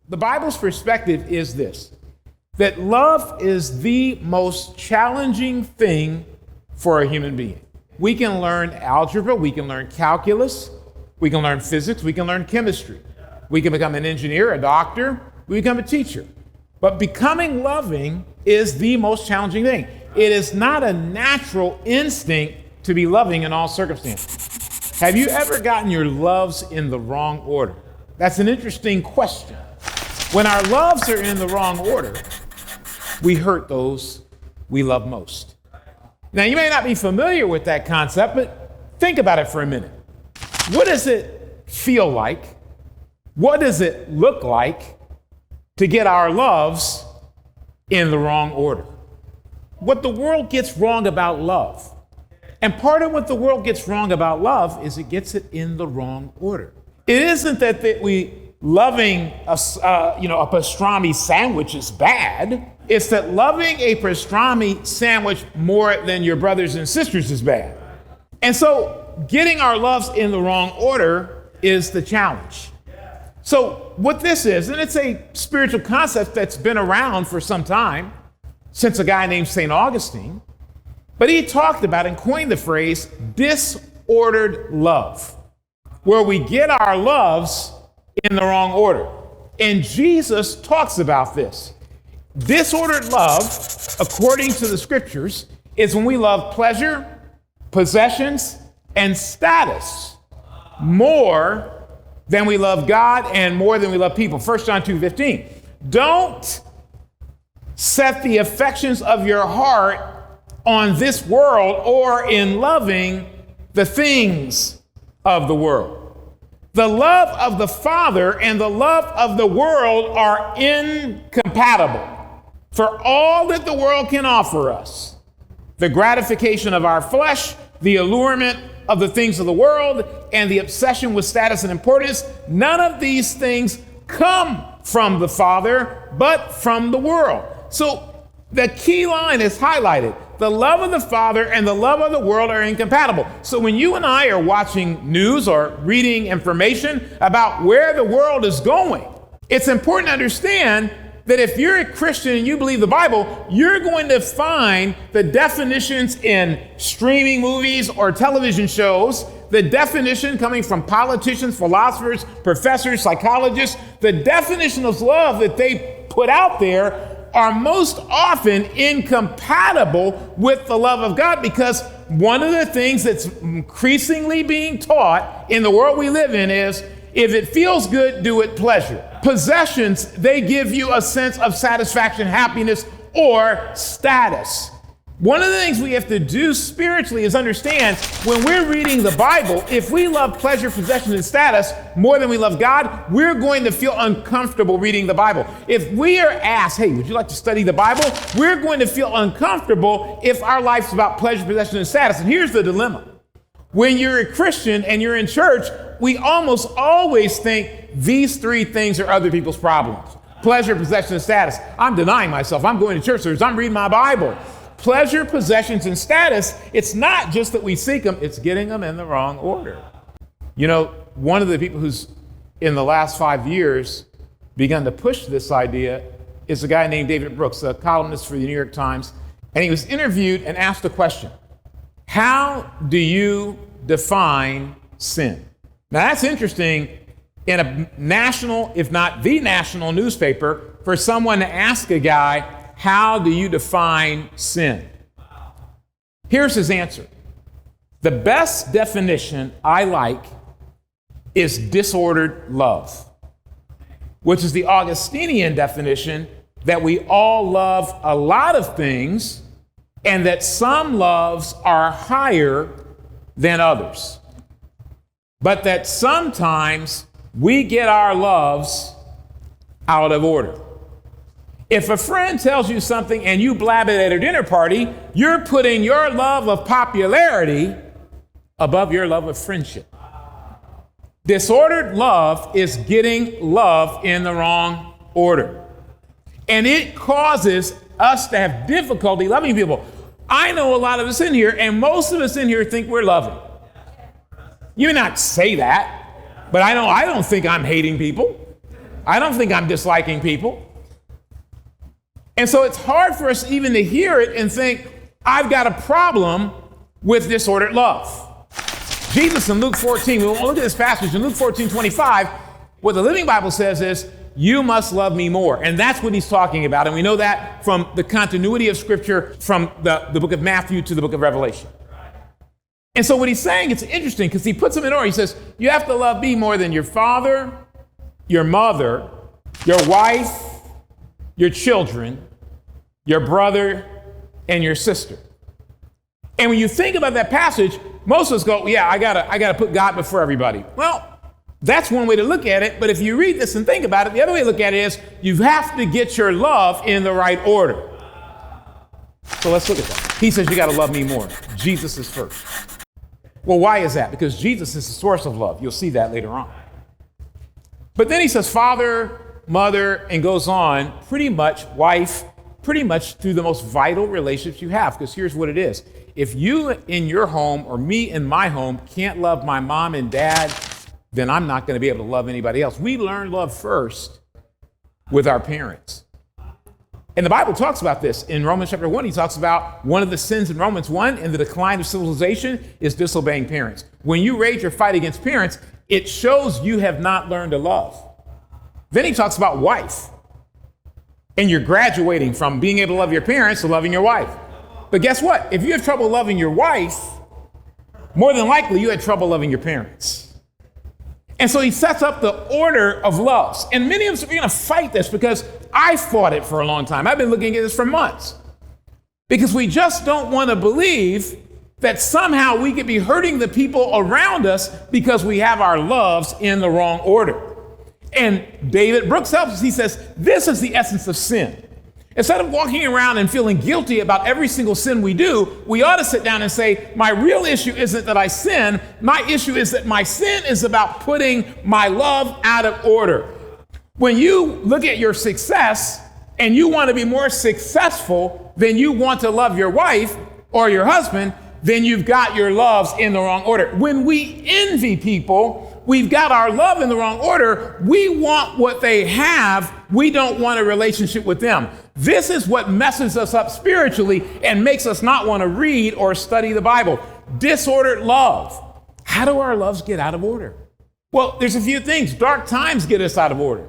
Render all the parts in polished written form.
The Bible's perspective is this, that love is the most challenging thing for a human being. We can learn algebra, we can learn calculus, we can learn physics, we can learn chemistry. We can become an engineer, a doctor, we become a teacher. But becoming loving is the most challenging thing. It is not a natural instinct to be loving in all circumstances. Have you ever gotten your loves in the wrong order? That's an interesting question. When our loves are in the wrong order, we hurt those we love most. Now, you may not be familiar with that concept, but think about it for a minute. What does it feel like? What does it look like to get our loves in the wrong order? What the world gets wrong about love, and part of what the world gets wrong about love is it gets it in the wrong order. It isn't that we loving a pastrami sandwich is bad. It's that loving a pastrami sandwich more than your brothers and sisters is bad. And so getting our loves in the wrong order is the challenge. So what this is, and it's a spiritual concept that's been around for some time, since a guy named St. Augustine, but he talked about and coined the phrase disordered love, where we get our loves in the wrong order. And Jesus talks about this. Disordered love, according to the scriptures, is when we love pleasure, possessions, and status more than we love God and more than we love people. 1 John 2:15. Don't set the affections of your heart on this world or in loving the things of the world. The love of the Father and the love of the world are incompatible. For all that the world can offer us, the gratification of our flesh, the allurement of the things of the world, and the obsession with status and importance, none of these things come from the Father, but from the world. So the key line is highlighted. The love of the Father and the love of the world are incompatible. So when you and I are watching news or reading information about where the world is going, it's important to understand that if you're a Christian and you believe the Bible, you're going to find the definitions in streaming movies or television shows, the definition coming from politicians, philosophers, professors, psychologists, the definition of love that they put out there are most often incompatible with the love of God, because one of the things that's increasingly being taught in the world we live in is, if it feels good, do it pleasure. Possessions, they give you a sense of satisfaction, happiness, or status. One of the things we have to do spiritually is understand when we're reading the Bible, if we love pleasure, possession, and status more than we love God, we're going to feel uncomfortable reading the Bible. If we are asked, hey, would you like to study the Bible? We're going to feel uncomfortable if our life's about pleasure, possession, and status. And here's the dilemma. When you're a Christian and you're in church, we almost always think these three things are other people's problems. Pleasure, possession, and status. I'm denying myself. I'm going to church service. I'm reading my Bible. Pleasure, possessions, and status, it's not just that we seek them, it's getting them in the wrong order. You know, one of the people who's in the last 5 years begun to push this idea is a guy named David Brooks, a columnist for the New York Times, and he was interviewed and asked a question. How do you define sin? Now that's interesting in a national, if not the national newspaper, for someone to ask a guy, how do you define sin? Here's his answer. The best definition I like is disordered love, which is the Augustinian definition that we all love a lot of things and that some loves are higher than others, but that sometimes we get our loves out of order. If a friend tells you something and you blab it at a dinner party, you're putting your love of popularity above your love of friendship. Disordered love is getting love in the wrong order. And it causes us to have difficulty loving people. I know a lot of us in here, and most of us in here think we're loving. You may not say that, but I don't think I'm hating people. I don't think I'm disliking people. And so it's hard for us even to hear it and think, I've got a problem with disordered love. Jesus in Luke 14, we won't look at this passage, in Luke 14:25, what the Living Bible says is, you must love me more. And that's what he's talking about. And we know that from the continuity of Scripture from the book of Matthew to the book of Revelation. And so what he's saying, it's interesting because he puts them in order. He says, you have to love me more than your father, your mother, your wife, your children, your brother, and your sister. And when you think about that passage, most of us go, yeah, I gotta put God before everybody. Well, that's one way to look at it. But if you read this and think about it, the other way to look at it is you have to get your love in the right order. So let's look at that. He says you got to love me more. Jesus is first. Well, why is that? Because Jesus is the source of love. You'll see that later on. But then he says father, mother, and goes on, pretty much wife, pretty much through the most vital relationships you have. Because here's what it is. If you in your home or me in my home can't love my mom and dad, then I'm not going to be able to love anybody else. We learn love first with our parents. And the Bible talks about this. In Romans chapter 1, he talks about one of the sins in Romans 1 in the decline of civilization is disobeying parents. When you rage or fight against parents, it shows you have not learned to love. Then he talks about wife. And you're graduating from being able to love your parents to loving your wife. But guess what? If you have trouble loving your wife, more than likely you had trouble loving your parents. And so he sets up the order of loves. And many of us are going to fight this because I fought it for a long time. I've been looking at this for months. Because we just don't want to believe that somehow we could be hurting the people around us because we have our loves in the wrong order. And David Brooks helps us. He says, this is the essence of sin. Instead of walking around and feeling guilty about every single sin we do, we ought to sit down and say, my real issue isn't that I sin. My issue is that my sin is about putting my love out of order. When you look at your success and you want to be more successful than you want to love your wife or your husband, then you've got your loves in the wrong order. When we envy people, we've got our love in the wrong order. We want what they have. We don't want a relationship with them. This is what messes us up spiritually and makes us not want to read or study the Bible. Disordered love. How do our loves get out of order? Well, there's a few things. Dark times get us out of order.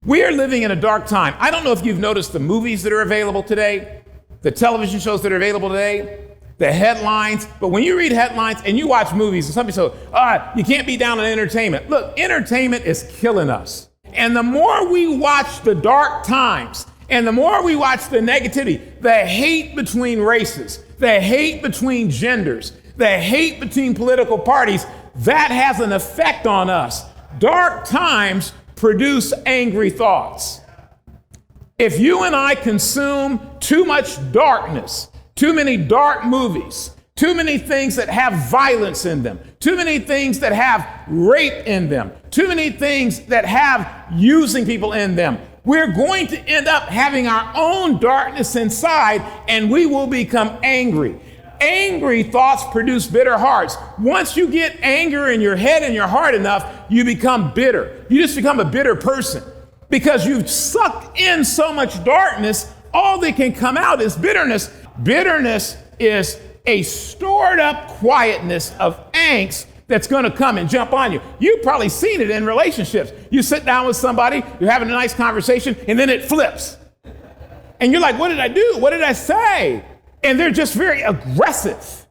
We are living in a dark time. I don't know if you've noticed the movies that are available today, the television shows that are available today, the headlines. But when you read headlines and you watch movies, and some people say, you can't be down on entertainment. Look, entertainment is killing us. And the more we watch the dark times, and the more we watch the negativity, the hate between races, the hate between genders, the hate between political parties, that has an effect on us. Dark times produce angry thoughts. If you and I consume too much darkness, too many dark movies, too many things that have violence in them, too many things that have rape in them, too many things that have using people in them, we're going to end up having our own darkness inside, and we will become angry. Angry thoughts produce bitter hearts. Once you get anger in your head and your heart enough, you become bitter. You just become a bitter person because you've sucked in so much darkness. All that can come out is bitterness. Bitterness is a stored up quietness of angst that's going to come and jump on you. You've probably seen it in relationships. You sit down with somebody, you're having a nice conversation, and then it flips. And you're like, what did I do? What did I say? And they're just very aggressive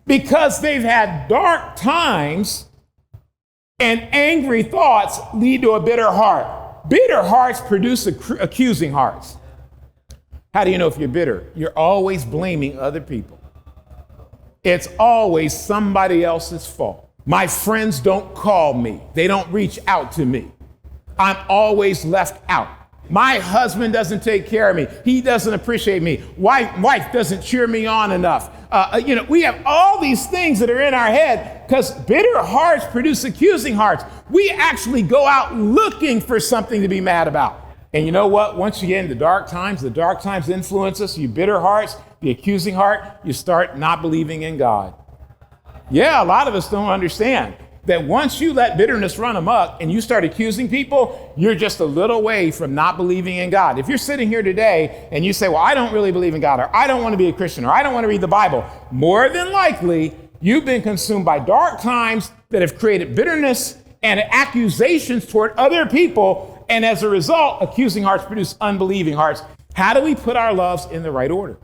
because they've had dark times, and angry thoughts lead to a bitter heart. Bitter hearts produce accusing hearts. How do you know if you're bitter? You're always blaming other people. It's always somebody else's fault. My friends don't call me. They don't reach out to me. I'm always left out. My husband doesn't take care of me. He doesn't appreciate me. Wife doesn't cheer me on enough. We have all these things that are in our head because bitter hearts produce accusing hearts. We actually go out looking for something to be mad about. And you know what? Once you get into the dark times influence us. You bitter hearts, the accusing heart, you start not believing in God. Yeah, a lot of us don't understand. that once you let bitterness run amok and you start accusing people, you're just a little way from not believing in God. If you're sitting here today and you say, well, I don't really believe in God, or I don't want to be a Christian, or I don't want to read the Bible, more than likely, you've been consumed by dark times that have created bitterness and accusations toward other people. And as a result, accusing hearts produce unbelieving hearts. How do we put our loves in the right order?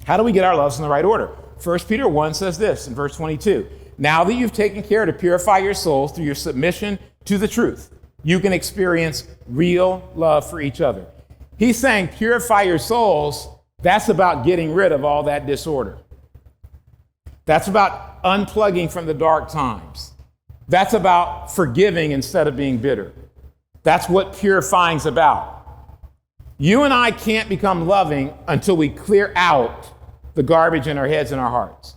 How do we get our loves in the right order? 1 Peter 1 says this in verse 22. Now that you've taken care to purify your souls through your submission to the truth, you can experience real love for each other. He's saying purify your souls. That's about getting rid of all that disorder. That's about unplugging from the dark times. That's about forgiving instead of being bitter. That's what purifying's about. You and I can't become loving until we clear out the garbage in our heads and our hearts.